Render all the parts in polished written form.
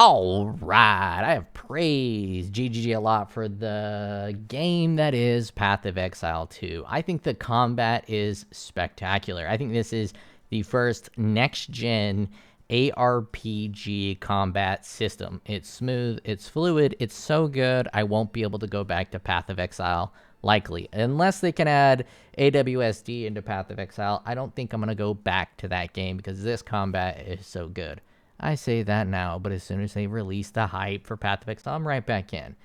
All right, I have praised GGG a lot for the game that is Path of Exile 2. I think the combat is spectacular. I think this is the first next-gen ARPG combat system. It's smooth, it's fluid, it's so good, I won't be able to go back to Path of Exile, likely. Unless they can add AWSD into Path of Exile, I don't think I'm going to go back to that game because this combat is so good. I say that now, but as soon as they release the hype for Path of Exile, I'm right back in.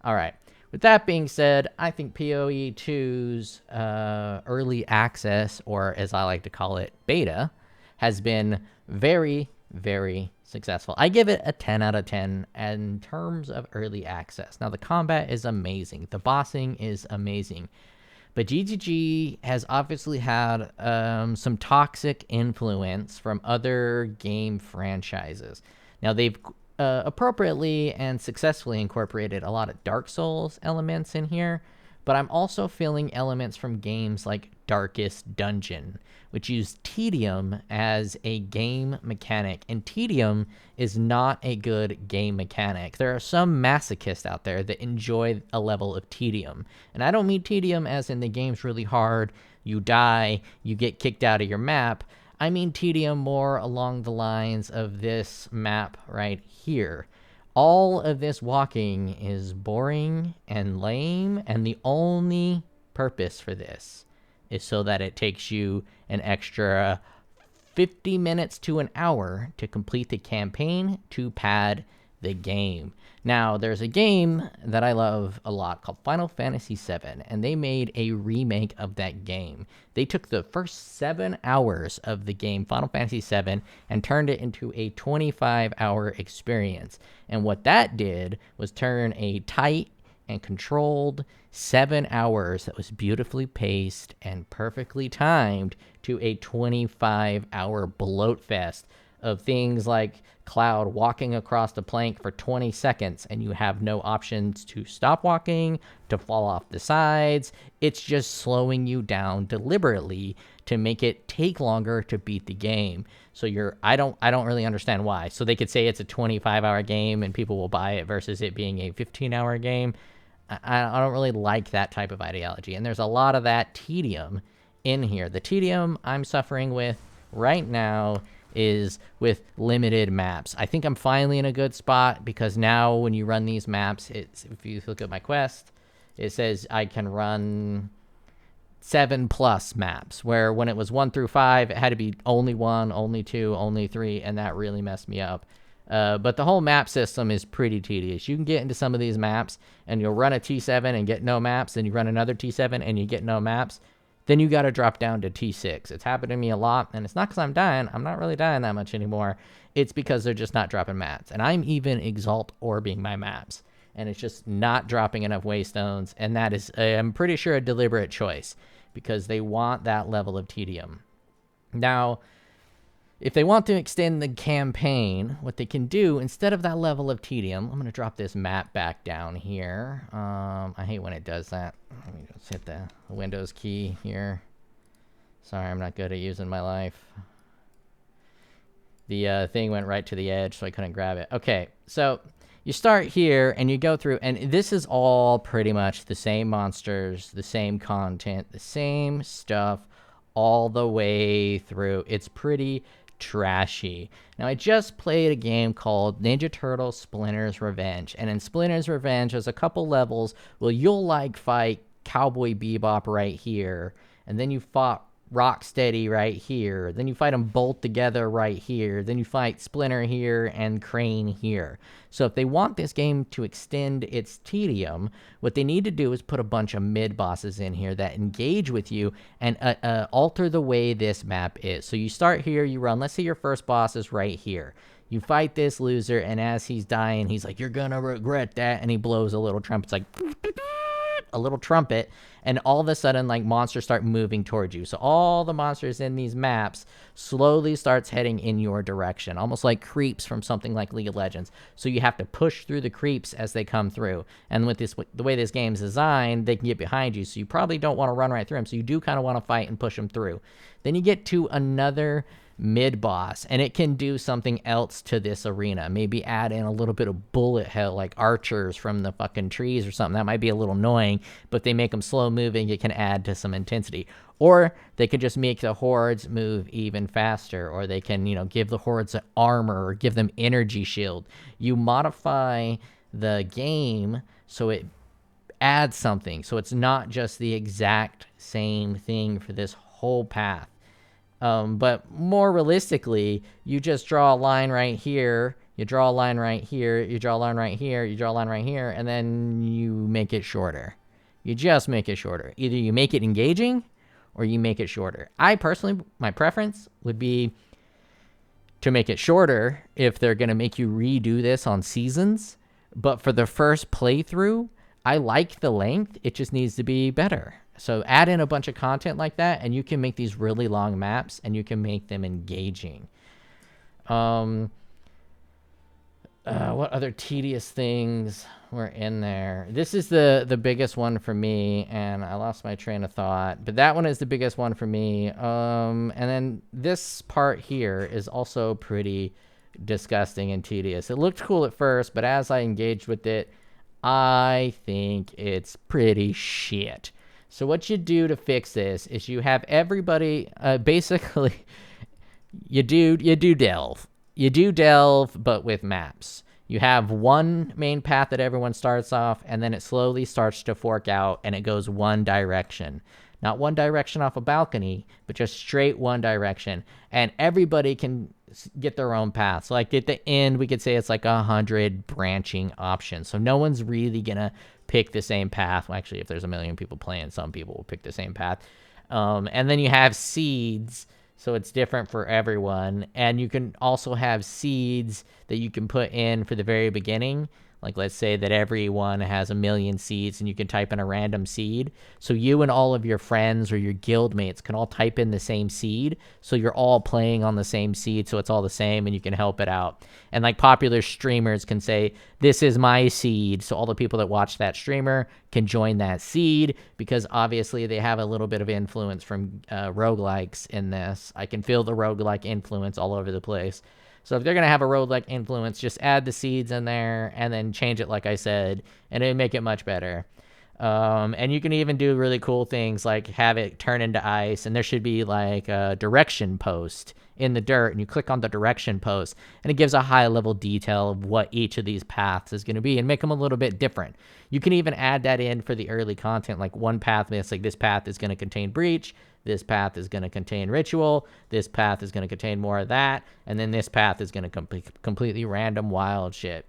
All right. With that being said, I think PoE 2's early access, or as I like to call it, beta, has been very, very successful. I give it a 10 out of 10 in terms of early access. Now, the combat is amazing. The bossing is amazing. But GGG has obviously had some toxic influence from other game franchises. Now, they've appropriately and successfully incorporated a lot of Dark Souls elements in here, but I'm also feeling elements from games like Darkest Dungeon, which use tedium as a game mechanic. And tedium is not a good game mechanic. There are some masochists out there that enjoy a level of tedium. And I don't mean tedium as in the game's really hard, you die, you get kicked out of your map. I mean tedium more along the lines of this map right here. All of this walking is boring and lame, and the only purpose for this is so that it takes you an extra 50 minutes to an hour to complete the campaign to pad the game. Now, there's a game that I love a lot called Final Fantasy VII, and they made a remake of that game. They took the first 7 hours of the game, Final Fantasy VII, and turned it into a 25-hour experience. And what that did was turn a tight and controlled 7 hours that was beautifully paced and perfectly timed to a 25-hour bloat fest of things like Cloud walking across the plank for 20 seconds and you have no options to stop walking, to fall off the sides. It's just slowing you down deliberately to make it take longer to beat the game. So I don't really understand why. So they could say it's a 25-hour game and people will buy it versus it being a 15-hour game. I don't really like that type of ideology. And there's a lot of that tedium in here. The tedium I'm suffering with right now is with limited maps. I think I'm finally in a good spot because now when you run these maps, if you look at my quest, it says I can run 7+ maps, where when it was 1 through 5, it had to be only 1, only 2, only 3, and that really messed me up. But the whole map system is pretty tedious. You can get into some of these maps and you'll run a T7 and get no maps, then you run another T7 and you get no maps. Then you got to drop down to T6. It's happened to me a lot, and it's not because I'm dying. I'm not really dying that much anymore. It's because they're just not dropping maps. And I'm even exalt orbing my maps, and it's just not dropping enough waystones, and that is, I'm pretty sure, a deliberate choice because they want that level of tedium. Now, if they want to extend the campaign, what they can do, instead of that level of tedium, I'm going to drop this map back down here. I hate when it does that. Let me just hit the Windows key here. Sorry, I'm not good at using my life. The thing went right to the edge, so I couldn't grab it. Okay, so you start here, and you go through, and this is all pretty much the same monsters, the same content, the same stuff all the way through. It's pretty trashy. Now, I just played a game called Ninja Turtle Splinter's Revenge, and in Splinter's Revenge there's a couple levels where you'll fight Cowboy Bebop right here, and then you fought Rocksteady right here, then you fight them both together right here, then you fight Splinter here and Crane here. So if they want this game to extend its tedium, what they need to do is put a bunch of mid-bosses in here that engage with you and alter the way this map is. So you start here, you run, let's say your first boss is right here. You fight this loser, and as he's dying, he's like, "You're gonna regret that," and he blows a little trumpet. It's like a little trumpet, and all of a sudden, monsters start moving towards you. So all the monsters in these maps slowly starts heading in your direction, almost like creeps from something like League of Legends. So you have to push through the creeps as they come through. And with the way this game's designed, they can get behind you, so you probably don't want to run right through them. So you do kind of want to fight and push them through. Then you get to another mid-boss, and it can do something else to this arena. Maybe add in a little bit of bullet hell, like archers from the fucking trees or something. That might be a little annoying, but if they make them slow moving, it can add to some intensity. Or they could just make the hordes move even faster, or they can, give the hordes an armor or give them energy shield. You modify the game so it adds something, so it's not just the exact same thing for this whole path. But more realistically, you just draw a line right here, you draw a line right here, you draw a line right here, you draw a line right here, and then you make it shorter. You just make it shorter. Either you make it engaging or you make it shorter. I personally, my preference would be to make it shorter if they're going to make you redo this on seasons. But for the first playthrough, I like the length. It just needs to be better. So add in a bunch of content like that, and you can make these really long maps, and you can make them engaging. What other tedious things were in there? This is the biggest one for me, and I lost my train of thought. But that one is the biggest one for me. And then this part here is also pretty disgusting and tedious. It looked cool at first, but as I engaged with it, I think it's pretty shit. So what you do to fix this is you have everybody, basically, you do delve. You do delve, but with maps. You have one main path that everyone starts off, and then it slowly starts to fork out, and it goes one direction. Not one direction off a balcony, but just straight one direction. And everybody can get their own path. So like at the end, we could say it's like 100 branching options. So no one's really going to pick the same path. Well, actually, if there's a million people playing, some people will pick the same path. And then you have seeds. So it's different for everyone. And you can also have seeds that you can put in for the very beginning. Like, let's say that everyone has 1,000,000 seeds, and you can type in a random seed. So you and all of your friends or your guild mates can all type in the same seed. So you're all playing on the same seed, so it's all the same, and you can help it out. And like popular streamers can say, this is my seed. So all the people that watch that streamer can join that seed, because obviously they have a little bit of influence from roguelikes in this. I can feel the roguelike influence all over the place. So if they're going to have a roguelike influence, just add the seeds in there and then change it like I said, and it'll make it much better. And you can even do really cool things like have it turn into ice, and there should be like a direction post in the dirt, and you click on the direction post, and it gives a high level detail of what each of these paths is going to be and make them a little bit different. You can even add that in for the early content, like one path, it's like this path is going to contain breach, this path is going to contain ritual, this path is going to contain more of that, and then this path is going to completely random wild shit.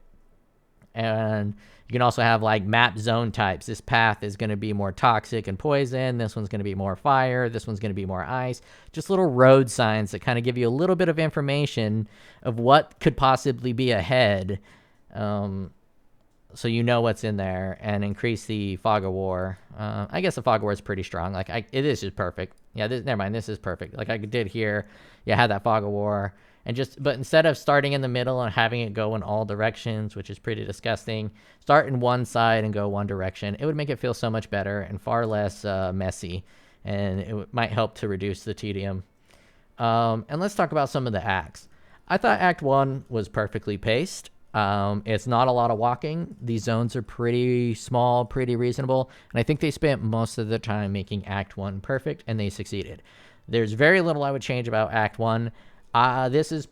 And you can also have like map zone types. This path is going to be more toxic and poison. This one's going to be more fire. This one's going to be more ice. Just little road signs that kind of give you a little bit of information of what could possibly be ahead. So you know what's in there, and increase the fog of war. I guess the fog of war is pretty strong. Like it is just perfect. Yeah, never mind. This is perfect. Like I did here. Yeah, had that fog of war. But instead of starting in the middle and having it go in all directions, which is pretty disgusting, start in one side and go one direction. It would make it feel so much better and far less messy, and it might help to reduce the tedium. And let's talk about some of the acts. I thought Act 1 was perfectly paced. It's not a lot of walking. These zones are pretty small, pretty reasonable, and I think they spent most of the time making Act 1 perfect, and they succeeded. There's very little I would change about Act 1. This is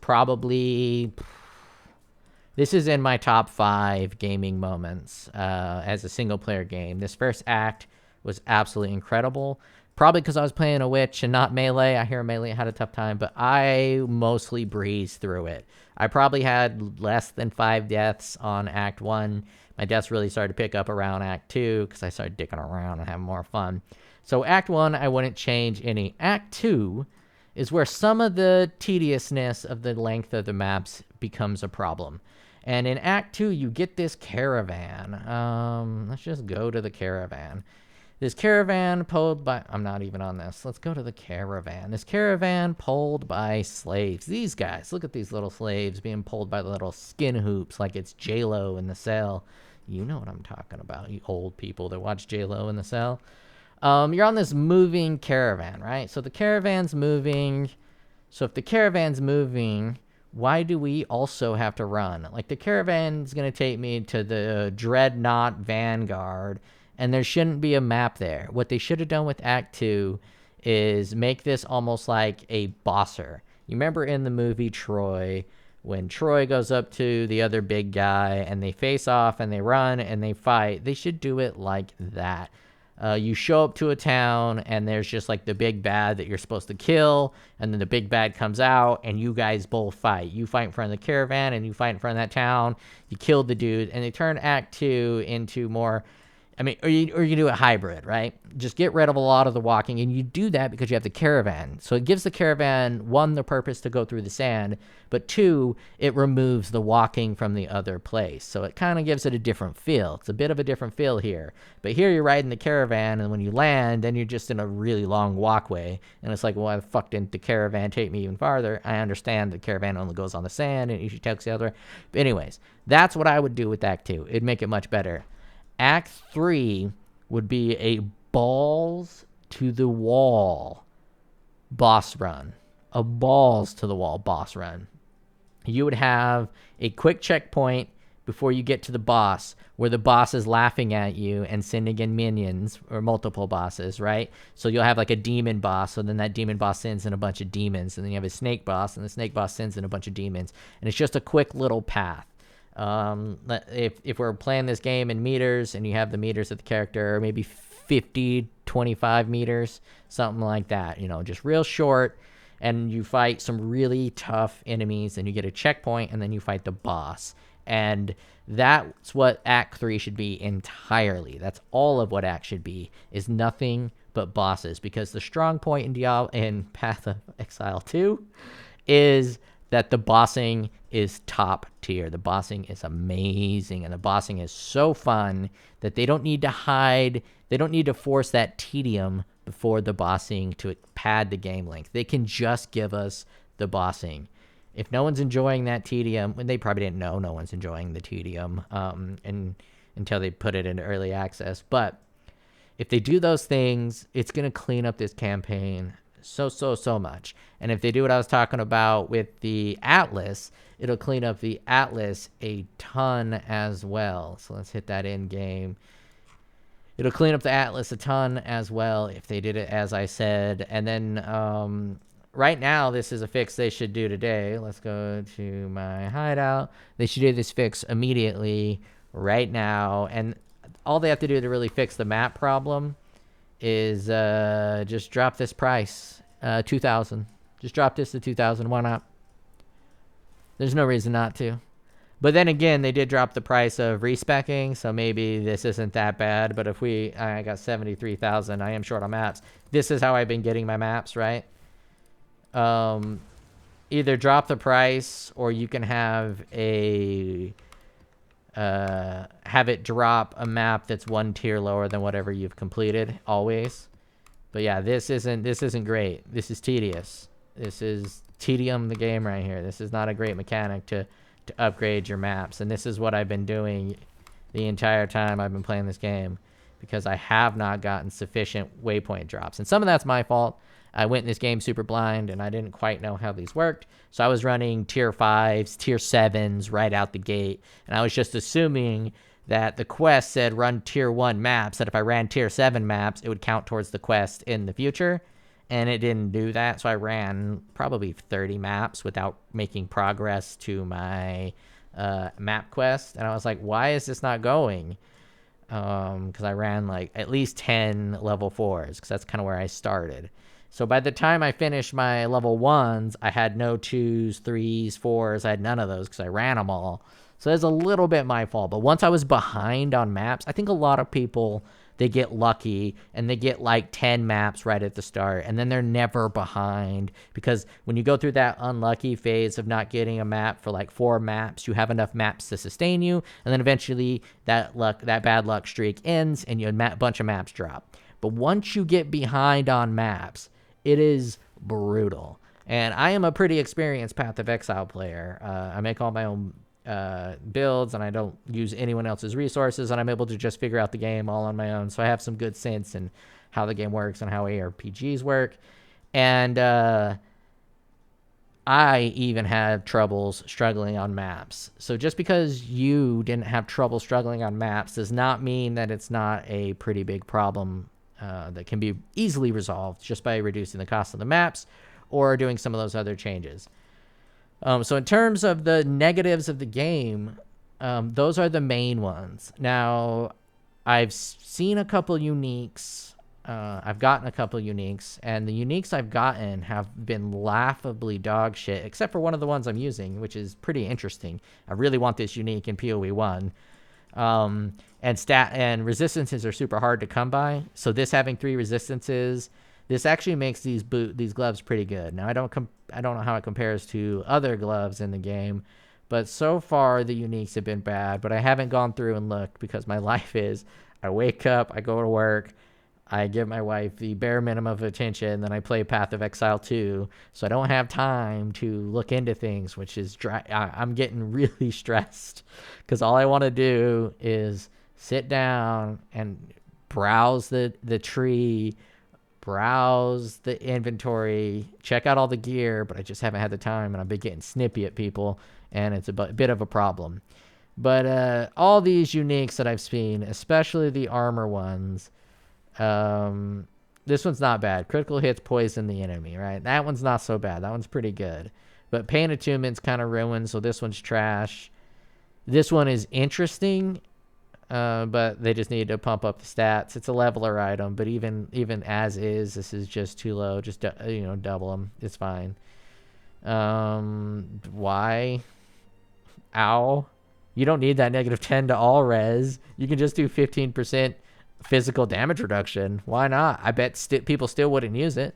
in my top 5 gaming moments as a single player game. This first act was absolutely incredible. Probably because I was playing a witch and not melee. I hear melee had a tough time, but I mostly breezed through it. I probably had less than 5 deaths on Act 1. My deaths really started to pick up around Act 2 because I started dicking around and having more fun. So Act 1, I wouldn't change any. Act 2 is where some of the tediousness of the length of the maps becomes a problem. And in Act 2, you get this caravan. Let's just go to the caravan. This caravan pulled by... I'm not even on this. Let's go to the caravan. This caravan pulled by slaves. These guys, look at these little slaves being pulled by the little skin hoops like it's J-Lo in the Cell. You know what I'm talking about, you old people that watch J-Lo in the Cell. You're on this moving caravan, right? So the caravan's moving. So if the caravan's moving, why do we also have to run? Like, the caravan's going to take me to the Dreadnought Vanguard, and there shouldn't be a map there. What they should have done with Act 2 is make this almost like a bosser. You remember in the movie Troy, when Troy goes up to the other big guy and they face off and they run and they fight, they should do it like that. You show up to a town and there's just like the big bad that you're supposed to kill, and then the big bad comes out and you guys both fight. You fight in front of the caravan and you fight in front of that town. You killed the dude, and they turn Act 2 into more, I mean, or you can do a hybrid, right? Just get rid of a lot of the walking, and you do that because you have the caravan. So it gives the caravan, one, the purpose to go through the sand, but two, it removes the walking from the other place. So it kind of gives it a different feel. It's a bit of a different feel here. But here you're riding the caravan, and when you land, then you're just in a really long walkway. And it's like, well, why the fuck didn't the caravan take me even farther? I understand the caravan only goes on the sand, and you should take the other way. But anyways, that's what I would do with Act 2. It'd make it much better. Act 3 would be a balls to the wall boss run. A balls to the wall boss run. You would have a quick checkpoint before you get to the boss, where the boss is laughing at you and sending in minions, or multiple bosses, right? So you'll have like a demon boss, so then that demon boss sends in a bunch of demons, and then you have a snake boss, and the snake boss sends in a bunch of demons, and it's just a quick little path. If we're playing this game in meters, and you have the meters of the character, maybe 50, 25 meters, something like that, you know, just real short, and you fight some really tough enemies, and you get a checkpoint, and then you fight the boss. And that's what Act 3 should be entirely. That's all of what Act should be, is nothing but bosses, because the strong point in Path of Exile 2 is that the bossing is top tier. The bossing is amazing, and the bossing is so fun that they don't need to hide. They don't need to force that tedium before the bossing to pad the game length. They can just give us the bossing. If no one's enjoying that tedium, and they probably didn't know no one's enjoying the tedium until they put it into early access. But if they do those things, it's going to clean up this campaign so much. And if they do what I was talking about with the Atlas, it'll clean up the Atlas a ton as well. So let's hit that in game. It'll clean up the Atlas a ton as well if they did it as I said. And then right now, this is a fix they should do today. Let's go to my hideout. They should do this fix immediately right now. And all they have to do to really fix the map problem is just drop this price, 2,000. Just drop this to 2,000. Why not? There's no reason not to. But then again, they did drop the price of respecking, so maybe this isn't that bad. But if I got 73,000, I am short on maps. This is how I've been getting my maps, right? Either drop the price, or you can have have it drop a map that's one tier lower than whatever you've completed always. But yeah, this isn't great. This is tedious. This is tedium the game right here. This is not a great mechanic to upgrade your maps. And this is what I've been doing the entire time I've been playing this game, because I have not gotten sufficient waypoint drops. And some of that's my fault. I went in this game super blind, and I didn't quite know how these worked. So I was running tier 5s, tier 7s right out the gate. And I was just assuming that the quest said run tier 1 maps, that if I ran tier 7 maps, it would count towards the quest in the future. And it didn't do that. So I ran probably 30 maps without making progress to my map quest. And I was like, why is this not going? Because I ran like at least 10 level 4s, because that's kind of where I started. So by the time I finished my level 1s, I had no 2s, 3s, 4s. I had none of those because I ran them all. So that's a little bit my fault. But once I was behind on maps, I think a lot of people, they get lucky and they get like 10 maps right at the start, and then they're never behind, because when you go through that unlucky phase of not getting a map for like 4 maps, you have enough maps to sustain you, and then eventually that bad luck streak ends and a bunch of maps drop. But once you get behind on maps, it is brutal. And I am a pretty experienced Path of Exile player. I make all my own builds, and I don't use anyone else's resources, and I'm able to just figure out the game all on my own. So I have some good sense in how the game works and how ARPGs work. And I even had troubles struggling on maps. So just because you didn't have trouble struggling on maps does not mean that it's not a pretty big problem that can be easily resolved just by reducing the cost of the maps or doing some of those other changes. So in terms of the negatives of the game, those are the main ones. Now, I've seen a couple uniques. I've gotten a couple uniques, and the uniques I've gotten have been laughably dog shit, except for one of the ones I'm using, which is pretty interesting. I really want this unique in PoE 1. And resistances are super hard to come by. So this having 3 resistances, this actually makes these gloves pretty good. Now I don't know how it compares to other gloves in the game, but so far the uniques have been bad. But I haven't gone through and looked because my life is I wake up, I go to work, I give my wife the bare minimum of attention, then I play Path of Exile 2, so I don't have time to look into things, which is I'm getting really stressed because all I want to do is sit down and browse the tree, browse the inventory, check out all the gear, but I just haven't had the time, and I've been getting snippy at people, and it's a bit of a problem. But all these uniques that I've seen, especially the armor ones, this one's not bad. Critical hits poison the enemy, right? That one's not so bad. That one's pretty good. But Pain Attunement's kind of ruined, so this one's trash. This one is interesting, but they just need to pump up the stats. It's a leveler item, but even as is, this is just too low. Just double them. It's fine. Why? Ow. You don't need that -10 to all res. You can just do 15% physical damage reduction. Why not? I bet people still wouldn't use it.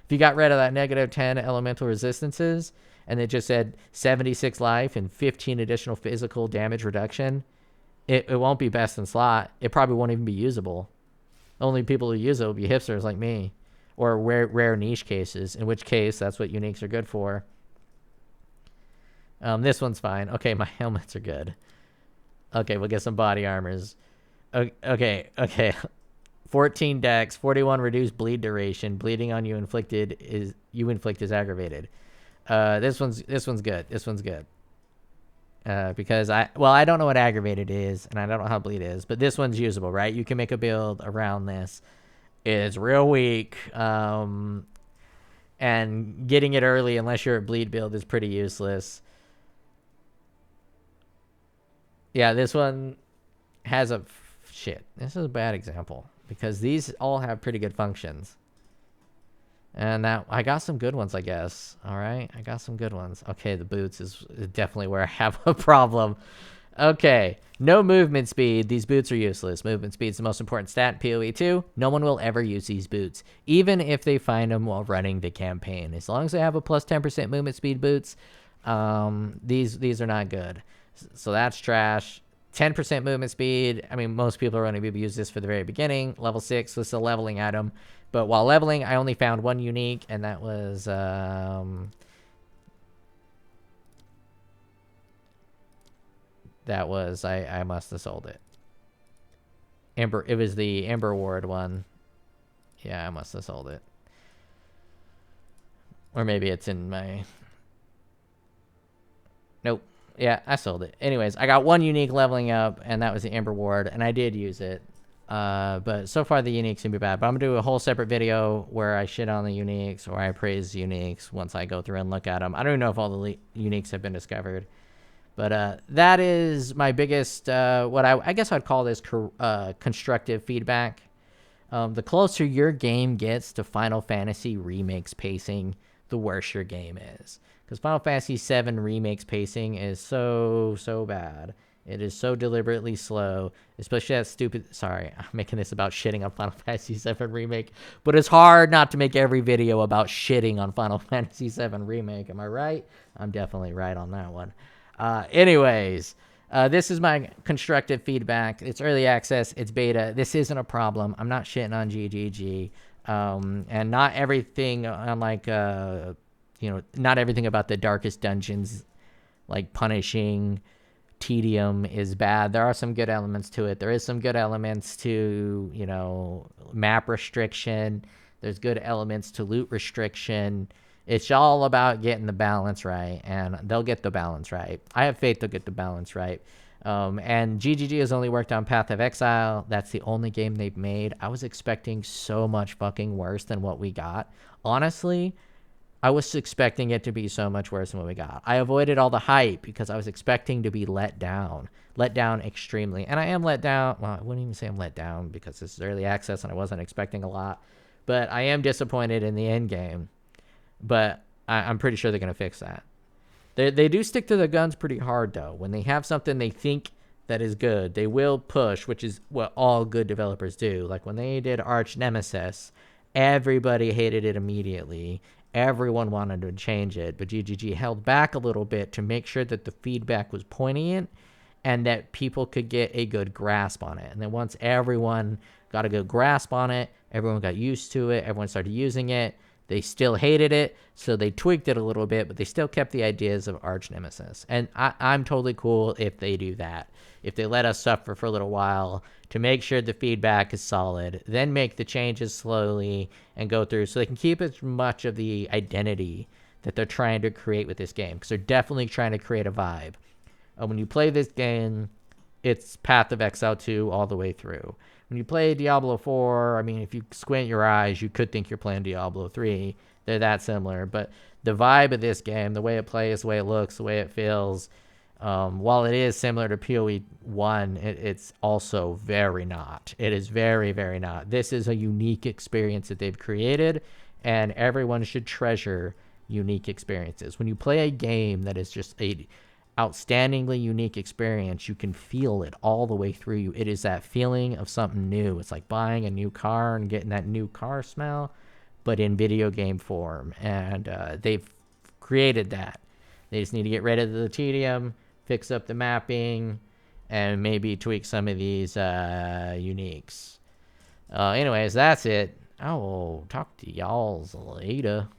If you got rid of that -10 elemental resistances and it just said 76 life and 15 additional physical damage reduction, it won't be best in slot. It probably won't even be usable. Only people who use it will be hipsters like me, or rare niche cases, in which case that's what uniques are good for. This one's fine. Okay, my helmets are good. Okay, we'll get some body armors. Okay. 14 dex, 41 reduced bleed duration. Bleeding on you inflict is aggravated. This one's good. This one's good. Because I don't know what aggravated is, and I don't know how bleed is, but this one's usable, right? You can make a build around this. It's real weak. And getting it early, unless you're a bleed build, is pretty useless. Yeah, this one has a... Shit, this is a bad example because these all have pretty good functions. And I got some good ones, I guess. All right, I got some good ones. Okay, the boots is definitely where I have a problem. Okay, no movement speed. These boots are useless. Movement speed is the most important stat in PoE 2. No one will ever use these boots, even if they find them while running the campaign. As long as they have a plus 10% movement speed boots, these are not good. So that's trash. 10% movement speed. I mean, most people are going to use this for the very beginning. Level 6, this is a leveling item. But while leveling, I only found one unique, and that was... I must have sold it. It was the Ember Ward one. Yeah, I must have sold it. Or maybe it's in my... Nope. Yeah, I sold it. Anyways, I got one unique leveling up, and that was the Ember Ward, and I did use it. But so far the uniques seem to be bad. But I'm going to do a whole separate video where I shit on the uniques or I praise uniques once I go through and look at them. I don't even know if all the uniques have been discovered. But that is my biggest, what I guess I'd call this constructive feedback. The closer your game gets to Final Fantasy Remake's pacing, the worse your game is. Because Final Fantasy VII Remake's pacing is so bad. It is so deliberately slow, especially that stupid... Sorry, I'm making this about shitting on Final Fantasy VII Remake, but it's hard not to make every video about shitting on Final Fantasy VII Remake. Am I right? I'm definitely right on that one. Anyways, this is my constructive feedback. It's early access. It's beta. This isn't a problem. I'm not shitting on GGG. And not everything on not everything about the darkest dungeons, like punishing tedium, is bad. There are some good elements to it. There is some good elements to, map restriction. There's good elements to loot restriction. It's all about getting the balance right, and they'll get the balance right. I have faith they'll get the balance right. And GGG has only worked on Path of Exile. That's the only game they've made. I was expecting so much fucking worse than what we got. Honestly, I was expecting it to be so much worse than what we got. I avoided all the hype because I was expecting to be let down extremely. And I am let down. Well, I wouldn't even say I'm let down because this is early access and I wasn't expecting a lot. But I am disappointed in the end game. But I'm pretty sure they're going to fix that. They do stick to the guns pretty hard, though. When they have something they think that is good, they will push, which is what all good developers do. Like when they did Arch Nemesis, everybody hated it immediately. Everyone wanted to change it, but GGG held back a little bit to make sure that the feedback was poignant and that people could get a good grasp on it. And then once everyone got a good grasp on it, everyone got used to it, everyone started using it, they still hated it, so they tweaked it a little bit, but they still kept the ideas of Arch Nemesis. And I'm totally cool if they do that. If they let us suffer for a little while to make sure the feedback is solid, then make the changes slowly and go through so they can keep as much of the identity that they're trying to create with this game. Because they're definitely trying to create a vibe. When you play this game, it's Path of Exile 2 all the way through. When you play Diablo 4, I mean, if you squint your eyes, you could think you're playing Diablo 3. They're that similar. But the vibe of this game, the way it plays, the way it looks, the way it feels, while it is similar to PoE 1, it's also very not. It is very, very not. This is a unique experience that they've created, and everyone should treasure unique experiences. When you play a game that is just a outstandingly unique experience, you can feel it all the way through you. It is that feeling of something new. It's like buying a new car and getting that new car smell, but in video game form. And they've created that. They just need to get rid of the tedium, fix up the mapping, and maybe tweak some of these uniques. Anyways, that's it. I will talk to y'all later.